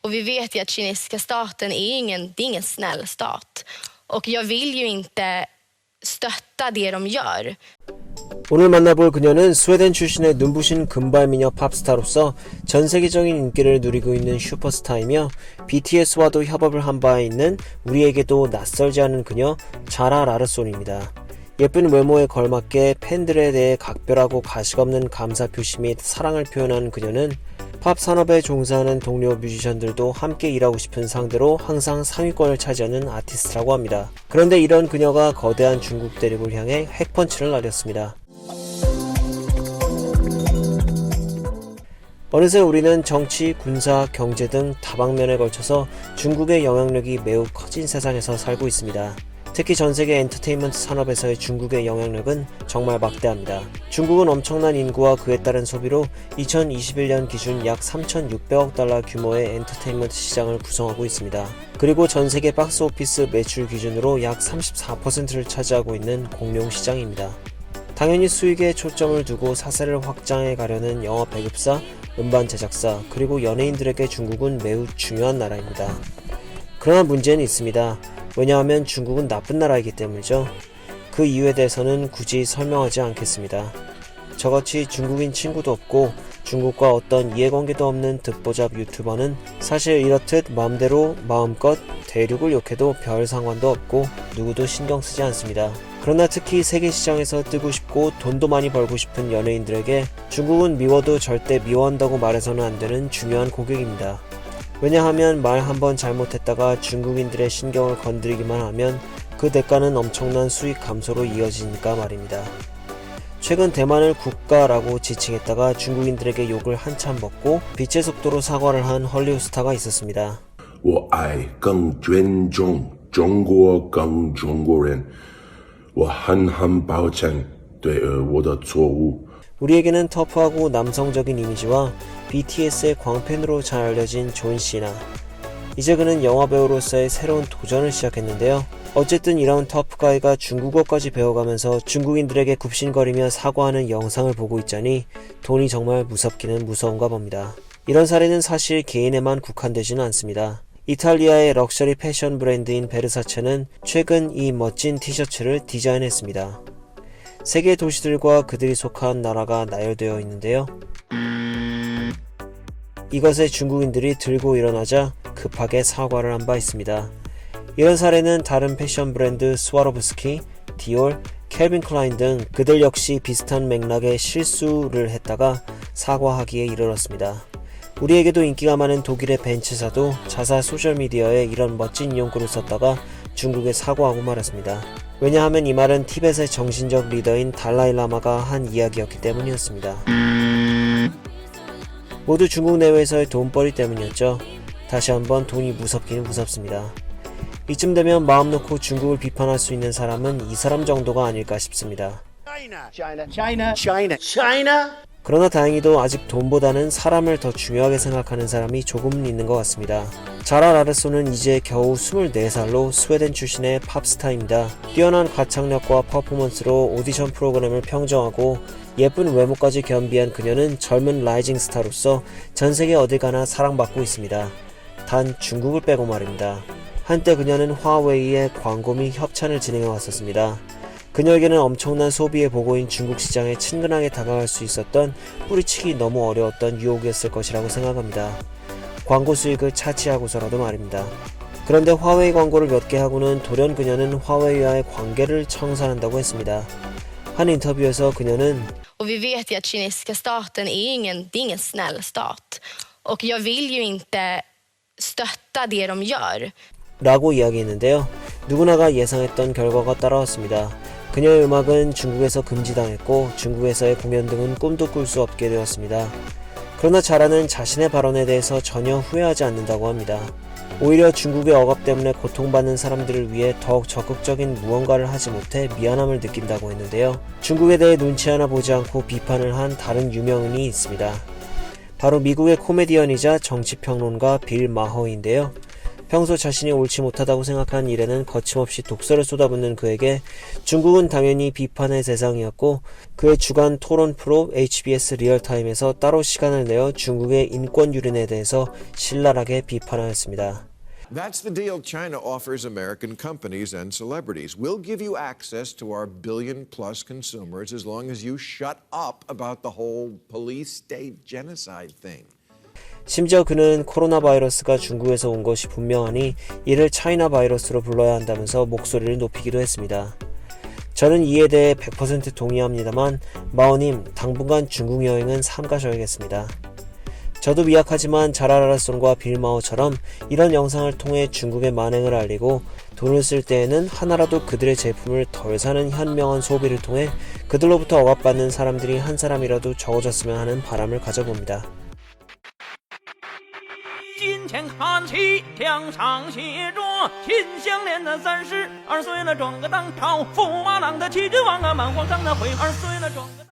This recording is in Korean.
Och vi vet ju att kinesiska staten det är ingen snäll stat. Och jag vill ju inte stötta det de gör. 오늘 만나볼 그녀는 스웨덴 출신의 눈부신 금발미녀 팝스타로서 전 세계적인 인기를 누리고 있는 슈퍼스타이며 BTS와도 협업을 한 바 있는 우리에게도 낯설지 않은 그녀 자라 라르손입니다. 예쁜 외모에 걸맞게 팬들에 대해 각별하고 가식없는 감사 표시 및 사랑을 표현하는 그녀는 팝 산업에 종사하는 동료 뮤지션들도 함께 일하고 싶은 상대로 항상 상위권을 차지하는 아티스트라고 합니다. 그런데 이런 그녀가 거대한 중국 대륙을 향해 핵펀치를 날렸습니다. 어느새 우리는 정치, 군사, 경제 등 다방면에 걸쳐서 중국의 영향력이 매우 커진 세상에서 살고 있습니다. 특히 전세계 엔터테인먼트 산업에서의 중국의 영향력은 정말 막대합니다. 중국은 엄청난 인구와 그에 따른 소비로 2021년 기준 약 3,600억 달러 규모의 엔터테인먼트 시장을 구성하고 있습니다. 그리고 전세계 박스오피스 매출 기준으로 약 34%를 차지하고 있는 공룡 시장입니다. 당연히 수익에 초점을 두고 사세를 확장해 가려는 영화 배급사, 음반 제작사, 그리고 연예인들에게 중국은 매우 중요한 나라입니다. 그러나 문제는 있습니다. 왜냐하면 중국은 나쁜 나라이기 때문이죠. 그 이유에 대해서는 굳이 설명하지 않겠습니다. 저같이 중국인 친구도 없고 중국과 어떤 이해관계도 없는 듣보잡 유튜버는 사실 이렇듯 마음대로 마음껏 대륙을 욕해도 별 상관도 없고 누구도 신경 쓰지 않습니다. 그러나 특히 세계 시장에서 뜨고 싶고 돈도 많이 벌고 싶은 연예인들에게 중국은 미워도 절대 미워한다고 말해서는 안 되는 중요한 고객입니다. 왜냐하면 말 한번 잘못했다가 중국인들의 신경을 건드리기만 하면 그 대가는 엄청난 수익 감소로 이어지니까 말입니다. 최근 대만을 국가라고 지칭했다가 중국인들에게 욕을 한참 먹고 빛의 속도로 사과를 한 헐리우드 스타가 있었습니다. 我爱更尊重中国更中国人我很抱歉对我的错误 우리에게는 터프하고 남성적인 이미지와 BTS의 광팬으로 잘 알려진 존 시나. 이제 그는 영화배우로서의 새로운 도전을 시작했는데요. 어쨌든 이런 터프가이가 중국어까지 배워가면서 중국인들에게 굽신거리며 사과하는 영상을 보고 있자니 돈이 정말 무섭기는 무서운가 봅니다. 이런 사례는 사실 개인에만 국한되지는 않습니다. 이탈리아의 럭셔리 패션 브랜드인 베르사체는 최근 이 멋진 티셔츠를 디자인했습니다. 세계 도시들과 그들이 속한 나라가 나열되어 있는데요. 이것에 중국인들이 들고 일어나자 급하게 사과를 한 바 있습니다. 이런 사례는 다른 패션 브랜드 스와로브스키, 디올, 캘빈 클라인 등 그들 역시 비슷한 맥락의 실수를 했다가 사과하기에 이르렀습니다. 우리에게도 인기가 많은 독일의 벤츠사도 자사 소셜미디어에 이런 멋진 이용구를 썼다가 중국에 사과하고 말았습니다. 왜냐하면 이 말은 티벳의 정신적 리더인 달라이라마가 한 이야기였기 때문이었습니다. 모두 중국 내외에서의 돈벌이 때문이었죠. 다시 한번 돈이 무섭기는 무섭습니다. 이쯤 되면 마음 놓고 중국을 비판할 수 있는 사람은 이 사람 정도가 아닐까 싶습니다. 그러나 다행히도 아직 돈보다는 사람을 더 중요하게 생각하는 사람이 조금은 있는 것 같습니다. 자라 라르손은 이제 겨우 24살로 스웨덴 출신의 팝스타입니다. 뛰어난 가창력과 퍼포먼스로 오디션 프로그램을 평정하고 예쁜 외모까지 겸비한 그녀는 젊은 라이징 스타로서 전세계 어딜 가나 사랑받고 있습니다. 단 중국을 빼고 말입니다. 한때 그녀는 화웨이의 광고 및 협찬을 진행해 왔었습니다. 그녀에게는 엄청난 소비의 보고인 중국 시장에 친근하게 다가갈 수 있었던 뿌리치기 너무 어려웠던 유혹이었을 것이라고 생각합니다. 광고 수익을 차지하고서라도 말입니다. 그런데 화웨이 광고를 몇 개 하고는 돌연 그녀는 화웨이와의 관계를 청산한다고 했습니다. 한 인터뷰에서 그녀는 Och vi vet ju att kinesiska staten det är ingen snäll stat. Och jag vill ju inte stötta det de gör. 라고 이야기했는데요. 누구나가 예상했던 결과가 따라왔습니다. 그녀의 음악은 중국에서 금지당했고 중국에서의 공연 등은 꿈도 꿀 수 없게 되었습니다. 그러나 자라는 자신의 발언에 대해서 전혀 후회하지 않는다고 합니다. 오히려 중국의 억압 때문에 고통받는 사람들을 위해 더욱 적극적인 무언가를 하지 못해 미안함을 느낀다고 했는데요. 중국에 대해 눈치 하나 보지 않고 비판을 한 다른 유명인이 있습니다. 바로 미국의 코미디언이자 정치평론가 빌 마허인데요. 평소 자신이 옳지 못하다고 생각한 일에는 거침없이 독설을 쏟아붓는 그에게 중국은 당연히 비판의 대상이었고 그의 주간 토론 프로 HBS 리얼타임에서 따로 시간을 내어 중국의 인권 유린에 대해서 신랄하게 비판하였습니다. That's the deal China offers American companies and celebrities. We'll give you access to our billion-plus consumers as long as you shut up about the whole police-state genocide thing. 심지어 그는 코로나 바이러스가 중국에서 온 것이 분명하니 이를 차이나 바이러스로 불러야 한다면서 목소리를 높이기도 했습니다. 저는 이에 대해 100% 동의합니다만 마오님 당분간 중국 여행은 삼가셔야겠습니다. 저도 미약하지만 자라라송과 빌마오처럼 이런 영상을 통해 중국의 만행을 알리고 돈을 쓸 때에는 하나라도 그들의 제품을 덜 사는 현명한 소비를 통해 그들로부터 억압받는 사람들이 한 사람이라도 적어졌으면 하는 바람을 가져봅니다. 金钱看齐，墙上写着秦香莲的32岁了，装个当朝驸马郎的气质王啊，满皇上的会2岁了，装个。